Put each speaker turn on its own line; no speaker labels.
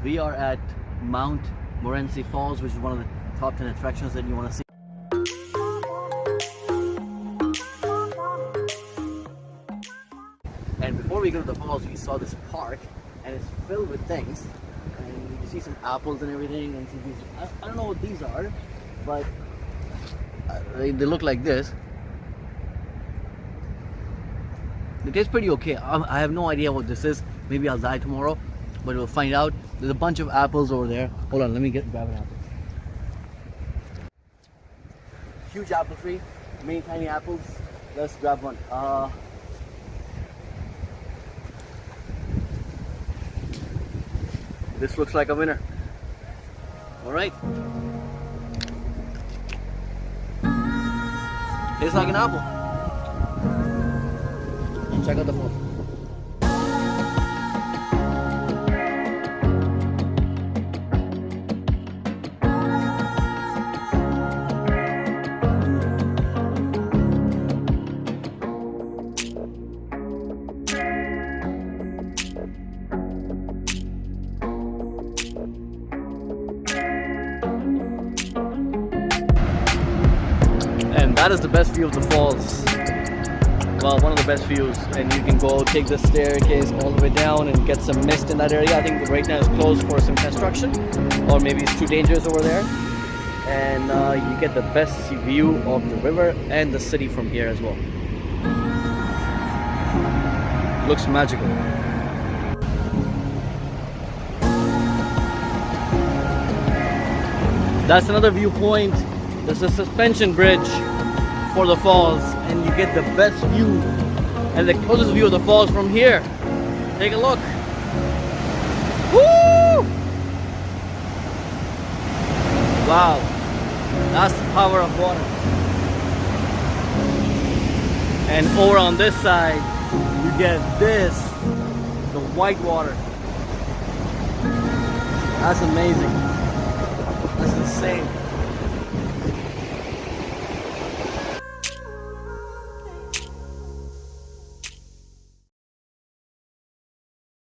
We are at Montmorency Falls, which is one of the top 10 attractions that you want to see. And before we go to the falls, we saw this park, and it's filled with things. And you can see some apples and everything, and some these, I don't know what these are, but they look like this. They taste pretty okay. I have no idea what this is. Maybe I'll die tomorrow, but we'll find out. There's a bunch of apples over there. Hold on, let me grab an apple. Huge apple tree, many tiny apples. Let's grab one. This looks like a winner. All right. Tastes like an apple. And check out the phone. And that is the best view of the falls. Well, one of the best views. And you can go take the staircase all the way down and get some mist in that area. I think right now it's closed for some construction, or maybe it's too dangerous over there. And you get the best view of the river and the city from here as well. Looks magical. That's another viewpoint. There's a suspension bridge for the falls, and you get the best view and the closest view of the falls from here. Take a look. Woo! Wow, that's the power of water. And over on this side, you get this, the white water. That's amazing. That's insane.